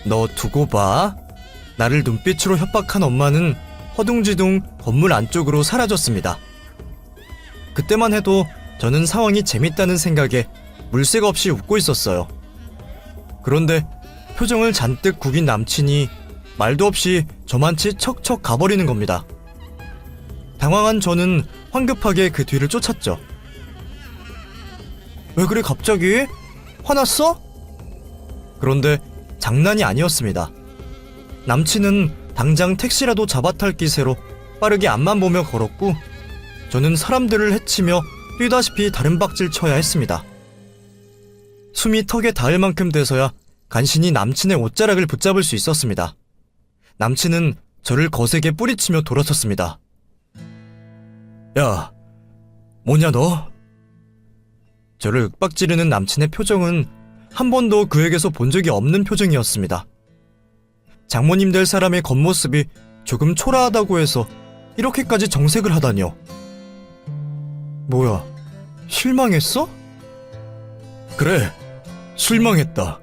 너 두고 봐. 나를 눈빛으로 협박한 엄마는 허둥지둥 건물 안쪽으로 사라졌습니다. 그때만 해도 저는 상황이 재밌다는 생각에 물색 없이 웃고 있었어요. 그런데 표정을 잔뜩 구긴 남친이 말도 없이 저만치 척척 가버리는 겁니다. 당황한 저는 황급하게 그 뒤를 쫓았죠. 왜 그래 갑자기? 화났어? 그런데 장난이 아니었습니다. 남친은 당장 택시라도 잡아탈 기세로 빠르게 앞만 보며 걸었고 저는 사람들을 헤치며 뛰다시피 다른 박질 쳐야 했습니다. 숨이 턱에 닿을 만큼 돼서야 간신히 남친의 옷자락을 붙잡을 수 있었습니다. 남친은 저를 거세게 뿌리치며 돌아섰습니다. 야, 뭐냐 너? 저를 윽박지르는 남친의 표정은 한 번도 그에게서 본 적이 없는 표정이었습니다. 장모님 될 사람의 겉모습이 조금 초라하다고 해서 이렇게까지 정색을 하다니요. 뭐야, 실망했어? 그래, 실망했다.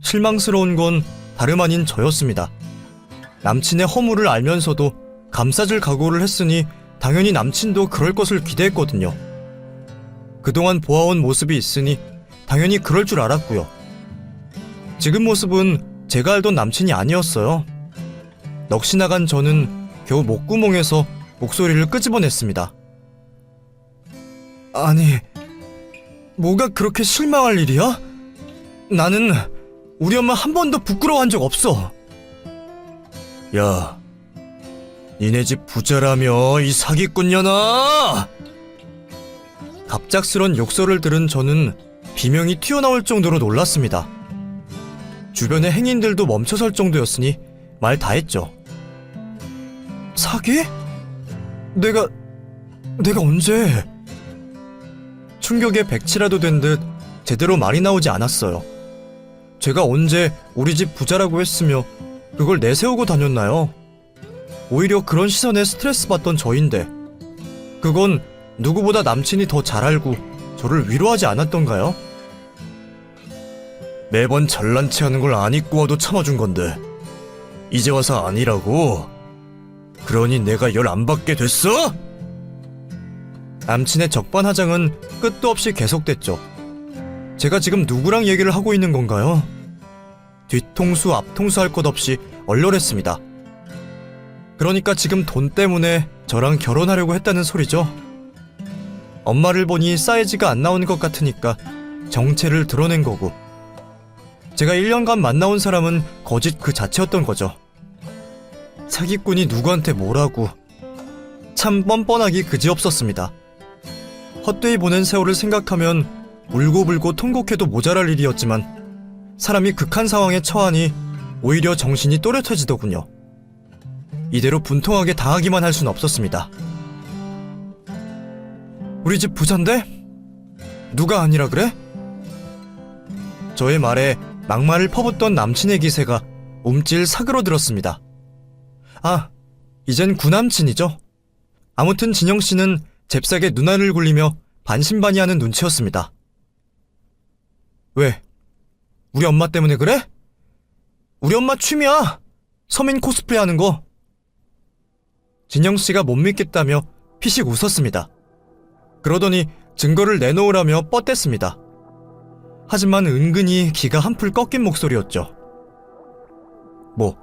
실망스러운 건 다름 아닌 저였습니다. 남친의 허물을 알면서도 감싸줄 각오를 했으니 당연히 남친도 그럴 것을 기대했거든요. 그동안 보아온 모습이 있으니 당연히 그럴 줄 알았고요. 지금 모습은 제가 알던 남친이 아니었어요. 넋이 나간 저는 겨우 목구멍에서 목소리를 끄집어냈습니다. 아니, 뭐가 그렇게 실망할 일이야? 나는 우리 엄마 한 번도 부끄러워한 적 없어. 야, 니네 집 부자라며 이 사기꾼년아! 갑작스런 욕설을 들은 저는 비명이 튀어나올 정도로 놀랐습니다. 주변의 행인들도 멈춰설 정도였으니 말 다 했죠. 사기? 내가 언제? 충격에 백치라도 된 듯 제대로 말이 나오지 않았어요. 제가 언제 우리 집 부자라고 했으며 그걸 내세우고 다녔나요? 오히려 그런 시선에 스트레스 받던 저인데 그건 누구보다 남친이 더 잘 알고 저를 위로하지 않았던가요? 매번 잘난 체 하는 걸 안 잊고 와도 참아준 건데 이제 와서 아니라고? 그러니 내가 열 안 받게 됐어? 남친의 적반하장은 끝도 없이 계속됐죠. 제가 지금 누구랑 얘기를 하고 있는 건가요? 뒤통수 앞통수 할 것 없이 얼얼했습니다. 그러니까 지금 돈 때문에 저랑 결혼하려고 했다는 소리죠. 엄마를 보니 사이즈가 안 나오는 것 같으니까 정체를 드러낸 거고 제가 1년간 만나온 사람은 거짓 그 자체였던 거죠. 사기꾼이 누구한테 뭐라고. 참 뻔뻔하기 그지없었습니다. 헛되이 보낸 세월을 생각하면 울고불고 통곡해도 모자랄 일이었지만 사람이 극한 상황에 처하니 오히려 정신이 또렷해지더군요. 이대로 분통하게 당하기만 할 순 없었습니다. 우리 집 부잔데? 누가 아니라 그래? 저의 말에 막말을 퍼붓던 남친의 기세가 움찔 사그러들었습니다. 아, 이젠 구남친이죠. 아무튼 진영씨는 잽싸게 눈알을 굴리며 반신반의하는 눈치였습니다. 왜? 우리 엄마 때문에 그래? 우리 엄마 취미야! 서민 코스프레 하는 거. 진영씨가 못 믿겠다며 피식 웃었습니다. 그러더니 증거를 내놓으라며 뻗댔습니다. 하지만 은근히 기가 한풀 꺾인 목소리였죠. 뭐,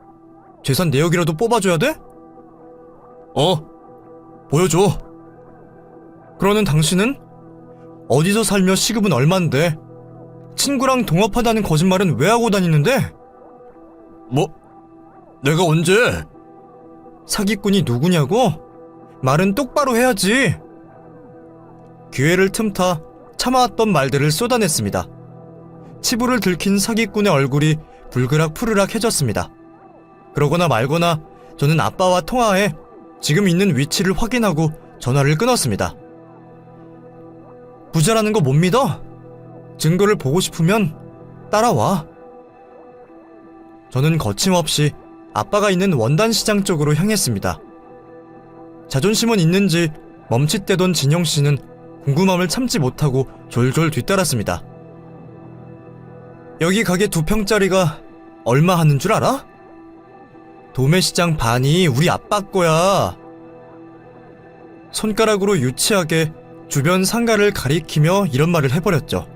재산 내역이라도 뽑아줘야 돼? 보여줘. 그러는 당신은? 어디서 살며 시급은 얼만데? 친구랑 동업하다는 거짓말은 왜 하고 다니는데? 뭐? 내가 언제? 사기꾼이 누구냐고? 말은 똑바로 해야지. 기회를 틈타 참아왔던 말들을 쏟아냈습니다. 치부를 들킨 사기꾼의 얼굴이 불그락 푸르락 해졌습니다. 그러거나 말거나 저는 아빠와 통화해 지금 있는 위치를 확인하고 전화를 끊었습니다. 부자라는 거 못 믿어? 증거를 보고 싶으면 따라와. 저는 거침없이 아빠가 있는 원단시장 쪽으로 향했습니다. 자존심은 있는지 멈칫대던 진영씨는 궁금함을 참지 못하고 졸졸 뒤따랐습니다. 여기 가게 2평짜리가 얼마 하는 줄 알아? 도매시장 반이 우리 아빠 거야. 손가락으로 유치하게 주변 상가를 가리키며 이런 말을 해버렸죠.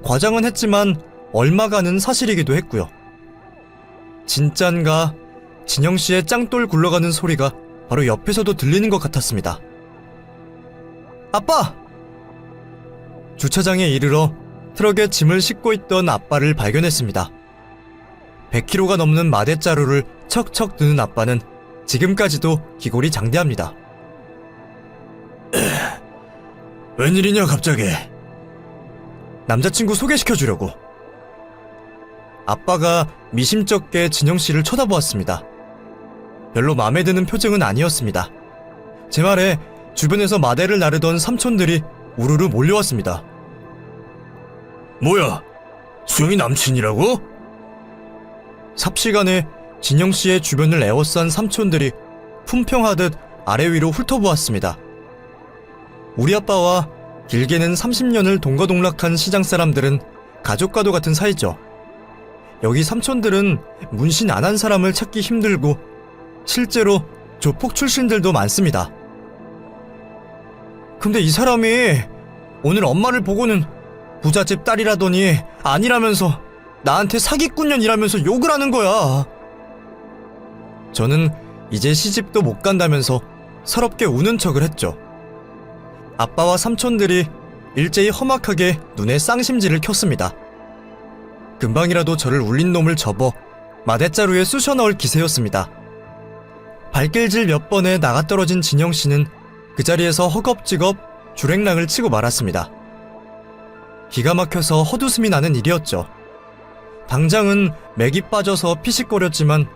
과장은 했지만 얼마가는 사실이기도 했고요. 진짠가 진영씨의 짱돌 굴러가는 소리가 바로 옆에서도 들리는 것 같았습니다. 아빠! 주차장에 이르러 트럭에 짐을 싣고 있던 아빠를 발견했습니다. 100kg가 넘는 마대자루를 척척 드는 아빠는 지금까지도 기골이 장대합니다. 웬일이냐 갑자기? 남자친구 소개시켜주려고. 아빠가 미심쩍게 진영씨를 쳐다보았습니다. 별로 마음에 드는 표정은 아니었습니다. 제 말에 주변에서 마대를 나르던 삼촌들이 우르르 몰려왔습니다. 뭐야? 수영이 남친이라고? 삽시간에 진영씨의 주변을 에워싼 삼촌들이 품평하듯 아래 위로 훑어보았습니다. 우리 아빠와 길게는 30년을 동거동락한 시장 사람들은 가족과도 같은 사이죠. 여기 삼촌들은 문신 안 한 사람을 찾기 힘들고 실제로 조폭 출신들도 많습니다. 근데 이 사람이 오늘 엄마를 보고는 부잣집 딸이라더니 아니라면서 나한테 사기꾼년이라면서 욕을 하는 거야. 저는 이제 시집도 못 간다면서 서럽게 우는 척을 했죠. 아빠와 삼촌들이 일제히 험악하게 눈에 쌍심지를 켰습니다. 금방이라도 저를 울린 놈을 접어 마대자루에 쑤셔 넣을 기세였습니다. 발길질 몇 번에 나가떨어진 진영씨는 그 자리에서 허겁지겁 주랭랑을 치고 말았습니다. 기가 막혀서 헛웃음이 나는 일이었죠. 당장은 맥이 빠져서 피식거렸지만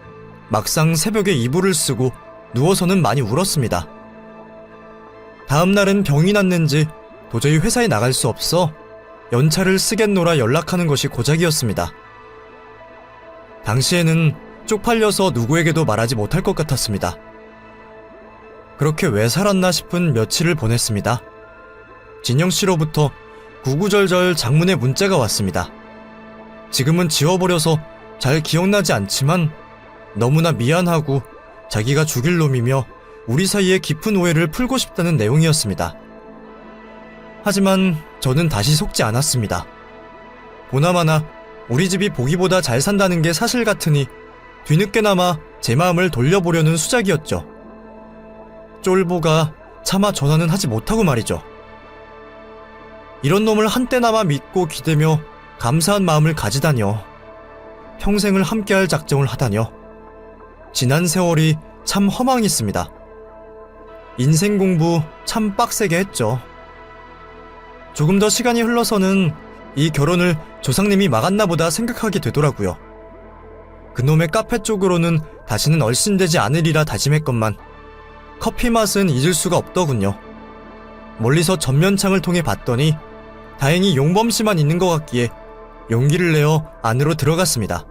막상 새벽에 이불을 쓰고 누워서는 많이 울었습니다. 다음 날은 병이 났는지 도저히 회사에 나갈 수 없어 연차를 쓰겠노라 연락하는 것이 고작이었습니다. 당시에는 쪽팔려서 누구에게도 말하지 못할 것 같았습니다. 그렇게 왜 살았나 싶은 며칠을 보냈습니다. 진영씨로부터 구구절절 장문의 문자가 왔습니다. 지금은 지워버려서 잘 기억나지 않지만 너무나 미안하고 자기가 죽일 놈이며 우리 사이의 깊은 오해를 풀고 싶다는 내용이었습니다. 하지만 저는 다시 속지 않았습니다. 보나마나 우리 집이 보기보다 잘 산다는 게 사실 같으니 뒤늦게나마 제 마음을 돌려보려는 수작이었죠. 쫄보가 차마 전화는 하지 못하고 말이죠. 이런 놈을 한때나마 믿고 기대며 감사한 마음을 가지다뇨. 평생을 함께할 작정을 하다뇨. 지난 세월이 참 허망했습니다. 인생 공부 참 빡세게 했죠. 조금 더 시간이 흘러서는 이 결혼을 조상님이 막았나 보다 생각하게 되더라고요. 그놈의 카페 쪽으로는 다시는 얼씬되지 않으리라 다짐했건만 커피 맛은 잊을 수가 없더군요. 멀리서 전면창을 통해 봤더니 다행히 용범씨만 있는 것 같기에 용기를 내어 안으로 들어갔습니다.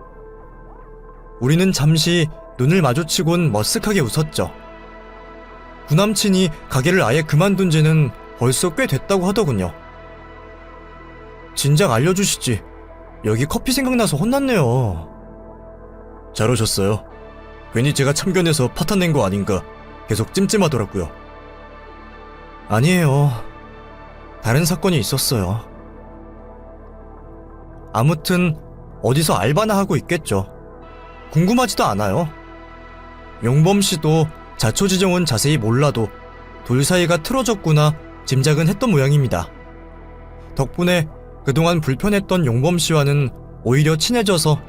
우리는 잠시 눈을 마주치곤 머쓱하게 웃었죠. 구남친이 가게를 아예 그만둔 지는 벌써 꽤 됐다고 하더군요. 진작 알려주시지. 여기 커피 생각나서 혼났네요. 잘 오셨어요. 괜히 제가 참견해서 파탄낸 거 아닌가 계속 찜찜하더라고요. 아니에요. 다른 사건이 있었어요. 아무튼 어디서 알바나 하고 있겠죠. 궁금하지도 않아요. 용범씨도 자초지종은 자세히 몰라도 둘 사이가 틀어졌구나 짐작은 했던 모양입니다. 덕분에 그동안 불편했던 용범씨와는 오히려 친해져서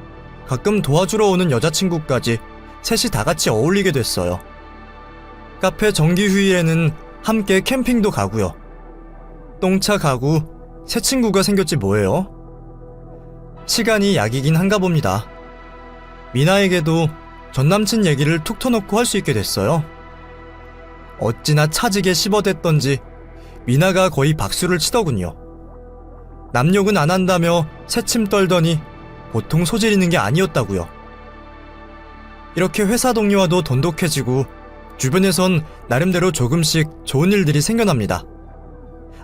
가끔 도와주러 오는 여자친구까지 셋이 다같이 어울리게 됐어요. 카페 정기휴일에는 함께 캠핑도 가고요. 똥차 가고 새 친구가 생겼지 뭐예요? 시간이 약이긴 한가 봅니다. 미나에게도 전남친 얘기를 툭 터놓고 할 수 있게 됐어요. 어찌나 차지게 씹어댔던지 미나가 거의 박수를 치더군요. 남욕은 안 한다며 새침 떨더니 보통 소질 있는 게 아니었다고요. 이렇게 회사 동료와도 돈독해지고 주변에선 나름대로 조금씩 좋은 일들이 생겨납니다.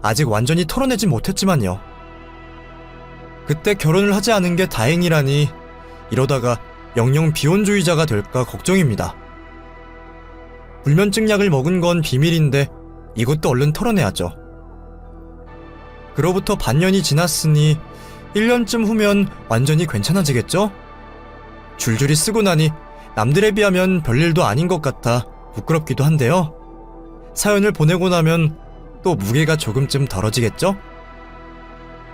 아직 완전히 털어내진 못했지만요. 그때 결혼을 하지 않은 게 다행이라니 이러다가 영영 비혼주의자가 될까 걱정입니다. 불면증 약을 먹은 건 비밀인데 이것도 얼른 털어내야죠. 그로부터 반년이 지났으니 1년쯤 후면 완전히 괜찮아지겠죠? 줄줄이 쓰고 나니 남들에 비하면 별일도 아닌 것 같아 부끄럽기도 한데요. 사연을 보내고 나면 또 무게가 조금쯤 덜어지겠죠?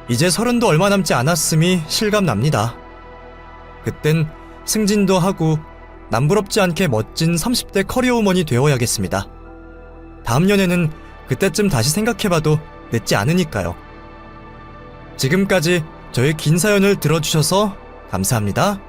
이제 30도 얼마 남지 않았음이 실감납니다. 그땐 승진도 하고 남부럽지 않게 멋진 30대 커리어우먼이 되어야겠습니다. 다음 년에는 그때쯤 다시 생각해봐도 늦지 않으니까요. 지금까지 저의 긴 사연을 들어주셔서 감사합니다.